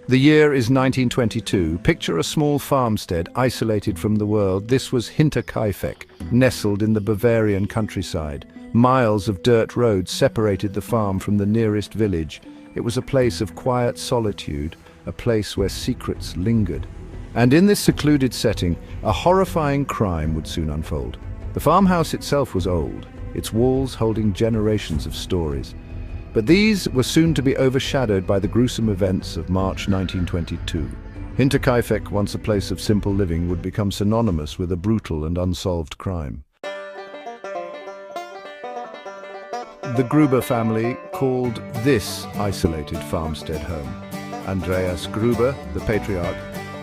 The year is 1922. Picture a small farmstead isolated from the world. This was Hinterkaifeck, nestled in the Bavarian countryside. Miles of dirt roads separated the farm from the nearest village. It was a place of quiet solitude, a place where secrets lingered. And in this secluded setting, a horrifying crime would soon unfold. The farmhouse itself was old, its walls holding generations of stories. But these were soon to be overshadowed by the gruesome events of March 1922. Hinterkaifeck, once a place of simple living, would become synonymous with a brutal and unsolved crime. The Gruber family called this isolated farmstead home. Andreas Gruber, the patriarch,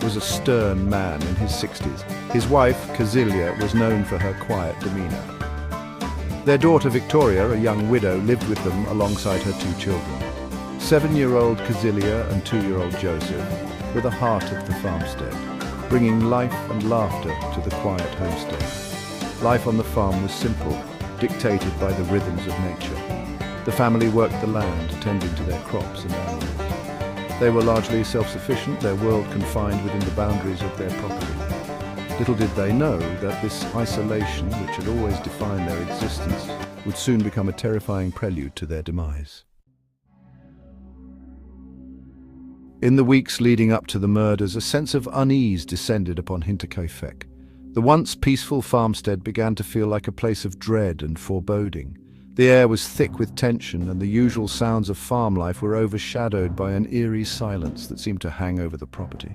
was a stern man in his 60s. His wife, Casilia, was known for her quiet demeanor. Their daughter Victoria, a young widow, lived with them alongside her two children. 7-year-old Casilia and 2-year-old Joseph were the heart of the farmstead, bringing life and laughter to the quiet homestead. Life on the farm was simple, dictated by the rhythms of nature. The family worked the land, tending to their crops and animals. They were largely self-sufficient, their world confined within the boundaries of their property. Little did they know that this isolation, which had always defined their existence, would soon become a terrifying prelude to their demise. In the weeks leading up to the murders, a sense of unease descended upon Hinterkaifeck. The once peaceful farmstead began to feel like a place of dread and foreboding. The air was thick with tension, and the usual sounds of farm life were overshadowed by an eerie silence that seemed to hang over the property.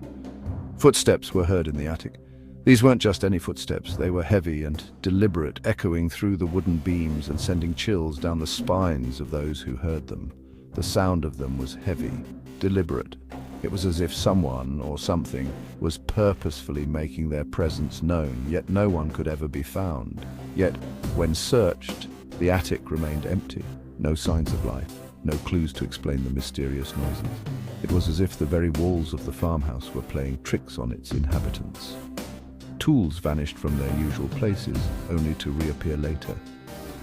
Footsteps were heard in the attic. These weren't just any footsteps, they were heavy and deliberate, echoing through the wooden beams and sending chills down the spines of those who heard them. The sound of them was heavy, deliberate. It was as if someone or something was purposefully making their presence known, yet no one could ever be found. Yet, when searched, the attic remained empty. No signs of life, no clues to explain the mysterious noises. It was as if the very walls of the farmhouse were playing tricks on its inhabitants. Tools vanished from their usual places, only to reappear later,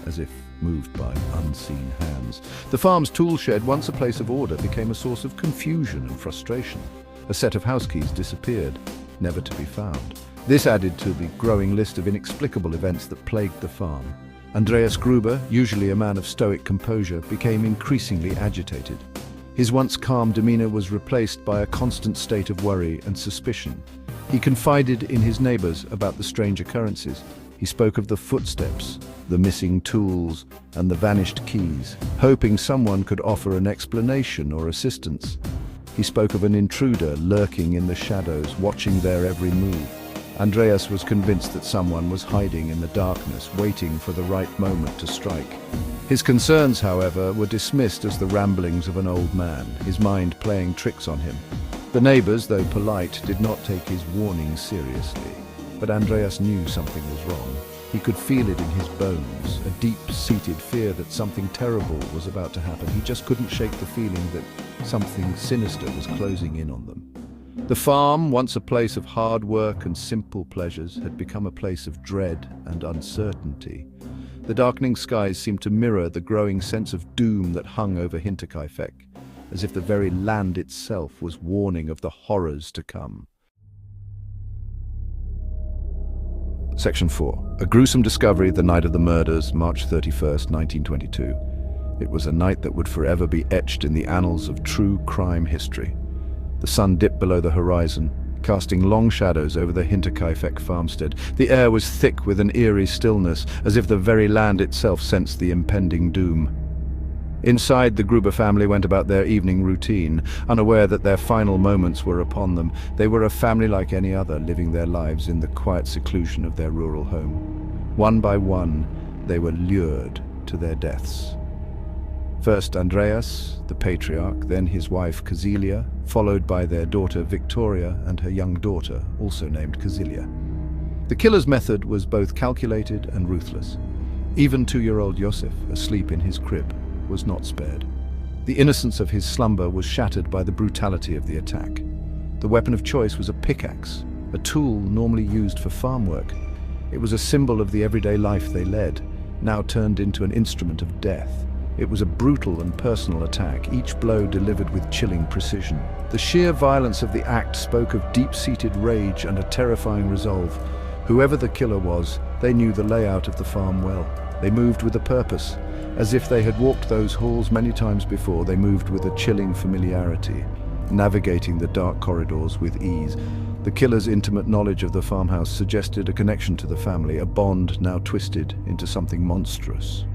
as if moved by unseen hands. The farm's tool shed, once a place of order, became a source of confusion and frustration. A set of house keys disappeared, never to be found. This added to the growing list of inexplicable events that plagued the farm. Andreas Gruber, usually a man of stoic composure, became increasingly agitated. His once calm demeanor was replaced by a constant state of worry and suspicion. He confided in his neighbors about the strange occurrences. He spoke of the footsteps, the missing tools, and the vanished keys, hoping someone could offer an explanation or assistance. He spoke of an intruder lurking in the shadows, watching their every move. Andreas was convinced that someone was hiding in the darkness, waiting for the right moment to strike. His concerns, however, were dismissed as the ramblings of an old man, his mind playing tricks on him. The neighbors, though polite, did not take his warning seriously. But Andreas knew something was wrong. He could feel it in his bones, a deep-seated fear that something terrible was about to happen. He just couldn't shake the feeling that something sinister was closing in on them. The farm, once a place of hard work and simple pleasures, had become a place of dread and uncertainty. The darkening skies seemed to mirror the growing sense of doom that hung over Hinterkaifeck, as if the very land itself was warning of the horrors to come. Section 4. A gruesome discovery the night of the murders, March 31st, 1922. It was a night that would forever be etched in the annals of true crime history. The sun dipped below the horizon, casting long shadows over the Hinterkaifeck farmstead. The air was thick with an eerie stillness, as if the very land itself sensed the impending doom. Inside, the Gruber family went about their evening routine, unaware that their final moments were upon them. They were a family like any other, living their lives in the quiet seclusion of their rural home. One by one, they were lured to their deaths. First Andreas, the patriarch, then his wife Casilia, followed by their daughter Victoria and her young daughter, also named Casilia. The killer's method was both calculated and ruthless. Even 2-year-old Joseph, asleep in his crib, was not spared. The innocence of his slumber was shattered by the brutality of the attack. The weapon of choice was a pickaxe, a tool normally used for farm work. It was a symbol of the everyday life they led, now turned into an instrument of death. It was a brutal and personal attack, each blow delivered with chilling precision. The sheer violence of the act spoke of deep-seated rage and a terrifying resolve. Whoever the killer was, they knew the layout of the farm well. They moved with a purpose. As if they had walked those halls many times before, they moved with a chilling familiarity, navigating the dark corridors with ease. The killer's intimate knowledge of the farmhouse suggested a connection to the family, a bond now twisted into something monstrous.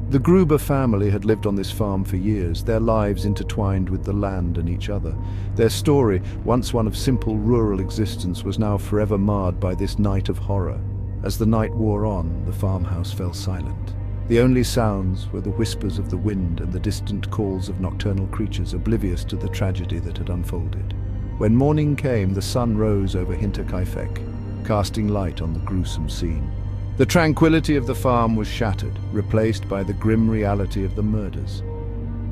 The Gruber family had lived on this farm for years, their lives intertwined with the land and each other. Their story, once one of simple rural existence, was now forever marred by this night of horror. As the night wore on, the farmhouse fell silent. The only sounds were the whispers of the wind and the distant calls of nocturnal creatures, oblivious to the tragedy that had unfolded. When morning came, the sun rose over Hinterkaifeck, casting light on the gruesome scene. The tranquility of the farm was shattered, replaced by the grim reality of the murders.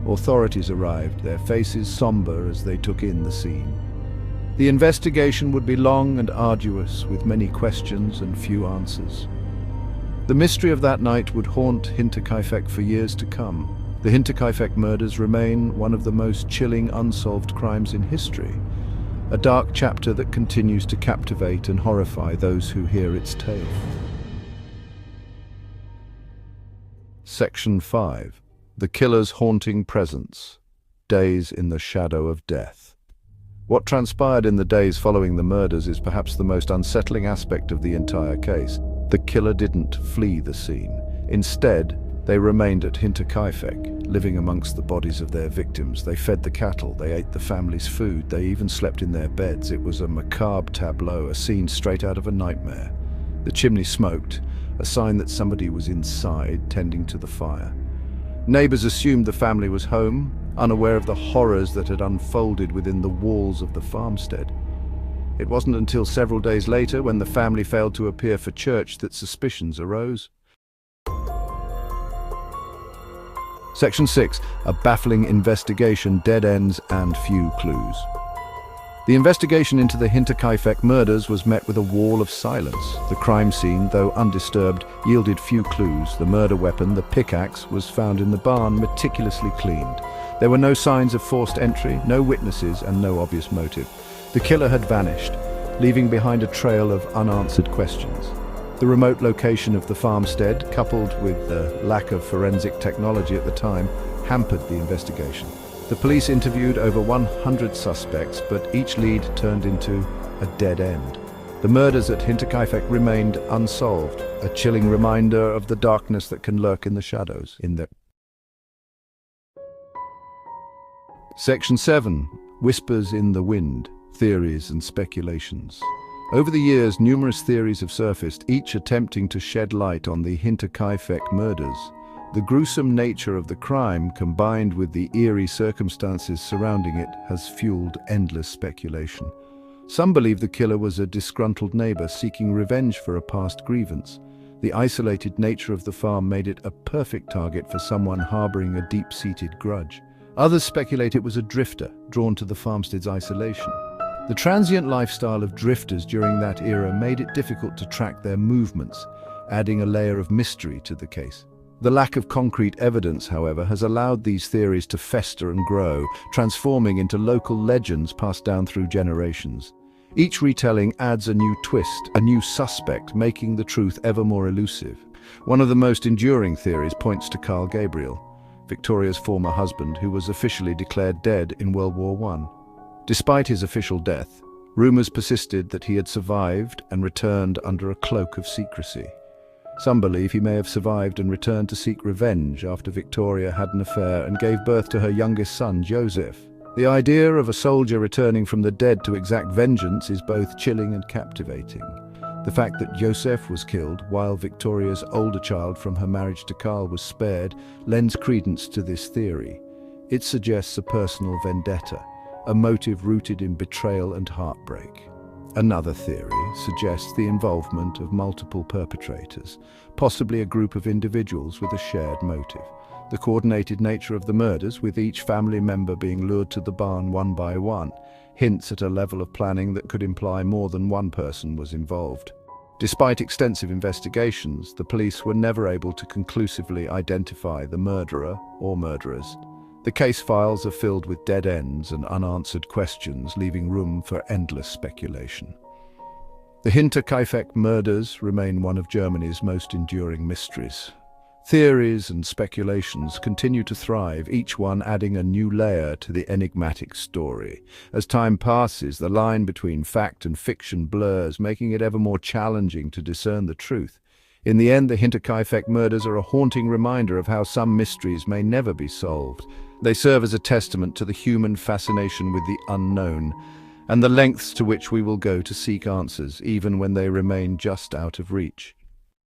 Authorities arrived, their faces somber as they took in the scene. The investigation would be long and arduous, with many questions and few answers. The mystery of that night would haunt Hinterkaifeck for years to come. The Hinterkaifeck murders remain one of the most chilling unsolved crimes in history, a dark chapter that continues to captivate and horrify those who hear its tale. Section 5. The Killer's Haunting Presence. Days in the Shadow of Death. What transpired in the days following the murders is perhaps the most unsettling aspect of the entire case. The killer didn't flee the scene. Instead, they remained at Hinterkaifeck, living amongst the bodies of their victims. They fed the cattle, they ate the family's food, they even slept in their beds. It was a macabre tableau, a scene straight out of a nightmare. The chimney smoked, a sign that somebody was inside, tending to the fire. Neighbors assumed the family was home, unaware of the horrors that had unfolded within the walls of the farmstead. It wasn't until several days later, when the family failed to appear for church, that suspicions arose. Section 6. A baffling investigation, dead ends and few clues. The investigation into the Hinterkaifeck murders was met with a wall of silence. The crime scene, though undisturbed, yielded few clues. The murder weapon, the pickaxe, was found in the barn, meticulously cleaned. There were no signs of forced entry, no witnesses, and no obvious motive. The killer had vanished, leaving behind a trail of unanswered questions. The remote location of the farmstead, coupled with the lack of forensic technology at the time, hampered the investigation. The police interviewed over 100 suspects, but each lead turned into a dead end. The murders at Hinterkaifeck remained unsolved, a chilling reminder of the darkness that can lurk in the shadows. Section 7. Whispers in the Wind. Theories and speculations. Over the years, numerous theories have surfaced, each attempting to shed light on the Hinterkaifeck murders. The gruesome nature of the crime, combined with the eerie circumstances surrounding it, has fueled endless speculation. Some believe the killer was a disgruntled neighbor seeking revenge for a past grievance. The isolated nature of the farm made it a perfect target for someone harboring a deep-seated grudge. Others speculate it was a drifter, drawn to the farmstead's isolation. The transient lifestyle of drifters during that era made it difficult to track their movements, adding a layer of mystery to the case. The lack of concrete evidence, however, has allowed these theories to fester and grow, transforming into local legends passed down through generations. Each retelling adds a new twist, a new suspect, making the truth ever more elusive. One of the most enduring theories points to Carl Gabriel, Victoria's former husband, who was officially declared dead in World War I. Despite his official death, rumors persisted that he had survived and returned under a cloak of secrecy. Some believe he may have survived and returned to seek revenge after Victoria had an affair and gave birth to her youngest son, Joseph. The idea of a soldier returning from the dead to exact vengeance is both chilling and captivating. The fact that Joseph was killed while Victoria's older child from her marriage to Carl was spared lends credence to this theory. It suggests a personal vendetta, a motive rooted in betrayal and heartbreak. Another theory suggests the involvement of multiple perpetrators, possibly a group of individuals with a shared motive. The coordinated nature of the murders, with each family member being lured to the barn one by one, hints at a level of planning that could imply more than one person was involved. Despite extensive investigations, the police were never able to conclusively identify the murderer or murderers. The case files are filled with dead ends and unanswered questions, leaving room for endless speculation. The Hinterkaifeck murders remain one of Germany's most enduring mysteries. Theories and speculations continue to thrive, each one adding a new layer to the enigmatic story. As time passes, the line between fact and fiction blurs, making it ever more challenging to discern the truth. In the end, the Hinterkaifeck murders are a haunting reminder of how some mysteries may never be solved. They serve as a testament to the human fascination with the unknown, and the lengths to which we will go to seek answers, even when they remain just out of reach.